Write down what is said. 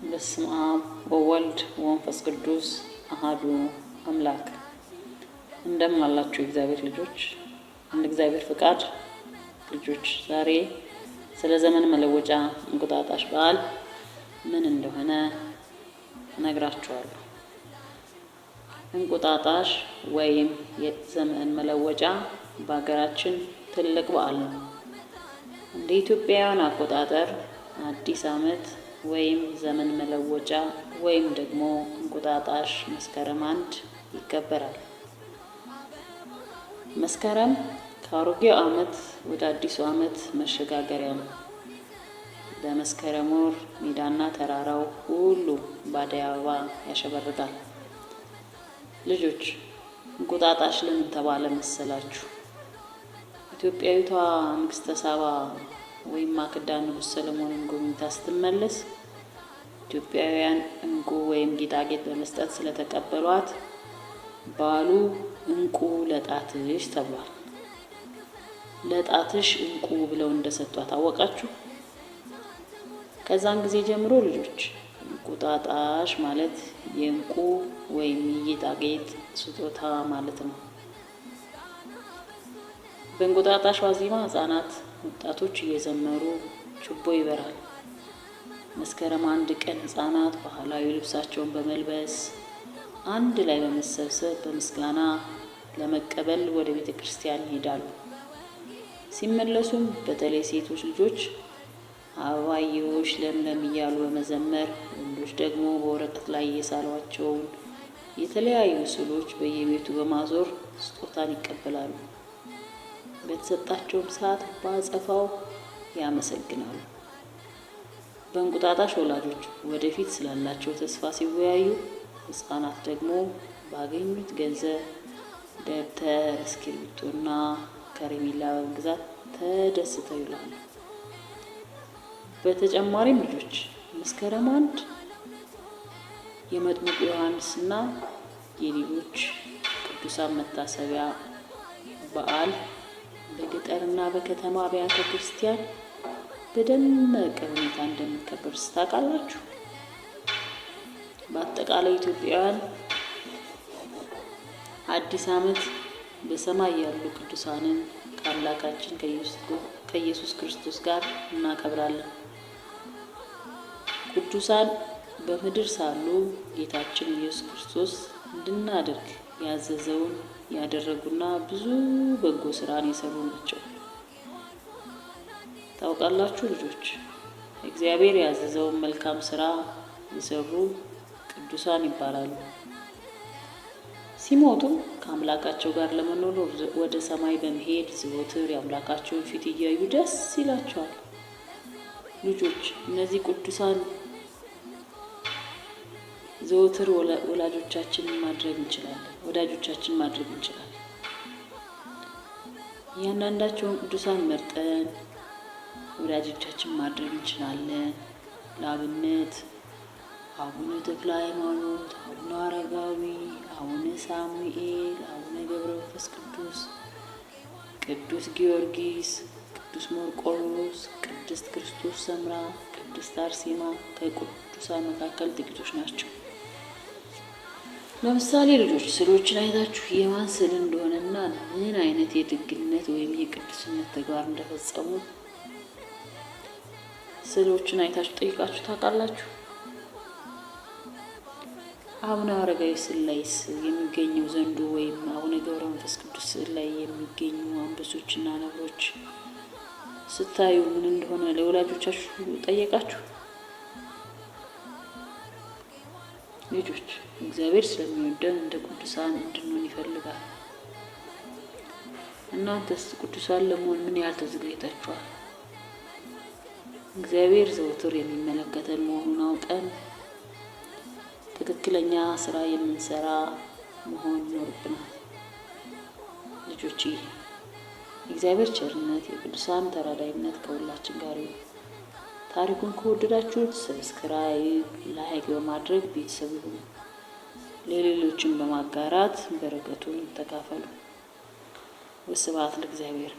በስመ አብ ወወልድ ወመንፈስ ቅዱስ አሐዱ አምላክ። እንደምን አላችሁ የእግዚአብሔር ልጆች? እንደ እግዚአብሔር ፍቃድ ልጆች ዛሬ ስለ ዘመን መለወጫ እንቁጣጣሽ በዓል ምን እንደሆነ እነግራችኋለሁ። እንቁጣጣሽ ወይም የዘመን መለወጫ በሀገራችን ትልቅ በዓል ነው። እንደ ኢትዮጵያውያን አቆጣጠር አዲስ ዓመት ወይም ዘመን መለወጫ ወይም ደግሞ እንቁጣጣሽ መስከረም 1 ይከበራል። መስከረም ከአሮጌው ዓመት ወደ አዲሱ ዓመት መሸጋገሪያ ነው። በመስከረም ወር ሜዳና ተራራው ሁሉ በአደይ አበባ ያሸበርቃል። ልጆች እንቁጣጣሽ ለምን ተባለ መሰላችሁ? ኢትዮጵያዊቷ ንግስተ ሳባ ወይም ማክዳ ንጉሥ ሰለሞንን ጎብኝታ ስትመለስ ኢትዮጵያውያን እንቁ ወይም ጌጣጌጥ በመስጠት ስለተቀበሏት በዓሉ እንቁ ለጣትሽ ተብሏል። ለጣትሽ እንቁ ብለው እንደሰጧት አወቃችሁ? ከዛን ጊዜ ጀምሮ ልጆች እንቁጣጣሽ ማለት የእንቁ ወይም የጌጣጌጥ ስጦታ ማለት ነው። በእንቁጣጣሽ ዋዜማ ሕፃናት፣ ወጣቶች እየዘመሩ ችቦ ይበራል። መስከረም 1 ቀን ሕፃናት ባህላዊ ልብሳቸውን በመልበስ አንድ ላይ በመሰብሰብ በምስጋና ለመቀበል ወደ ቤተ ክርስቲያን ይሄዳሉ። ሲመለሱም በተለይ ሴቶች ልጆች አበባየሁሽ ለምለም እያሉ በመዘመር ወንዶች ደግሞ በወረቀት ላይ የሳሏቸውን የተለያዩ ስዕሎች በየቤቱ በማዞር ስጦታን ይቀበላሉ። በተሰጣቸውም ሰዓት በአጸፋው ያመሰግናሉ። በእንቁጣጣሽ ወላጆች ወደፊት ስላላቸው ተስፋ ሲወያዩ፣ ሕፃናት ደግሞ ባገኙት ገንዘብ ደብተር፣ እስክሪብቶና ከረሜላ በመግዛት ተደስተው ይውላሉ። በተጨማሪም ልጆች መስከረም 1 የመጥምቁ ዮሐንስና የሌሎች ቅዱሳን መታሰቢያ በዓል በገጠርና በከተማ አብያተ ክርስቲያን በደመቀ ሁኔታ እንደሚከበር ታውቃላችሁ? በአጠቃላይ ኢትዮጵያውያን አዲስ ዓመት በሰማይ ያሉ ቅዱሳንን ከአምላካችን ከኢየሱስ ክርስቶስ ጋር እናከብራለን። ቅዱሳን በምድር ሳሉ ጌታችን ኢየሱስ ክርስቶስ እንድናደርግ ያዘዘውን ያደረጉና ብዙ በጎ ስራን የሰሩ ናቸው። ታውቃላችሁ ልጆች? እግዚአብሔር ያዘዘውን መልካም ስራ የሰሩ ቅዱሳን ይባላሉ። ሲሞቱም ከአምላካቸው ጋር ለመኖር ወደ ሰማይ በመሄድ ዘወትር የአምላካቸውን ፊት እያዩ ደስ ይላቸዋል። ልጆች እነዚህ ቅዱሳን ዘወትር ወዳጆቻችን ማድረግ እንችላለን። እያንዳንዳቸውን ቅዱሳን መርጠን ወዳጆቻችን ማድረግ እንችላለን። ለአብነት አቡነ ተክለ ሃይማኖት፣ አቡነ አረጋዊ፣ አቡነ ሳሙኤል፣ አቡነ ገብረ መንፈስ ቅዱስ፣ ቅዱስ ጊዮርጊስ፣ ቅዱስ መርቆሬዎስ፣ ቅድስት ክርስቶስ ሰምራ፣ ቅድስት አርሴማ ከቅዱሳን መካከል ጥቂቶች ናቸው። ለምሳሌ ልጆች ስዕሎችን አይታችሁ የማን ስዕል እንደሆነና ምን አይነት የድግነት ወይም የቅዱስነት ተግባር እንደፈጸሙ ስዕሎችን አይታችሁ ጠይቃችሁ ታውቃላችሁ? አቡነ አረጋዊ ስዕል ላይስ የሚገኘው ዘንዶ ወይም አቡነ ገብረ መንፈስ ቅዱስ ስዕል ላይ የሚገኙ አንበሶችና ነብሮች ስታዩ ምን እንደሆነ ለወላጆቻችሁ ጠየቃችሁ? ልጆች እግዚአብሔር ስለሚወደን እንደ ቅዱሳን እንድንሆን ይፈልጋል። እናንተስ ቅዱሳን ለመሆን ምን ያህል ተዘጋጅታችኋል? እግዚአብሔር ዘወትር የሚመለከተን መሆኑን አውቀን ትክክለኛ ስራ የምንሰራ መሆን ይኖርብናል። ልጆች የእግዚአብሔር ቸርነት፣ የቅዱሳን ተራዳይነት ከሁላችን ጋር ይሁን። ታሪኩን ከወደዳችሁት ሰብስክራይብ፣ ላይክ በማድረግ ቤተሰብ ይሁኑ። ለሌሎችን በማጋራት በረከቱን ተካፈሉ። ወስብሐት ለእግዚአብሔር።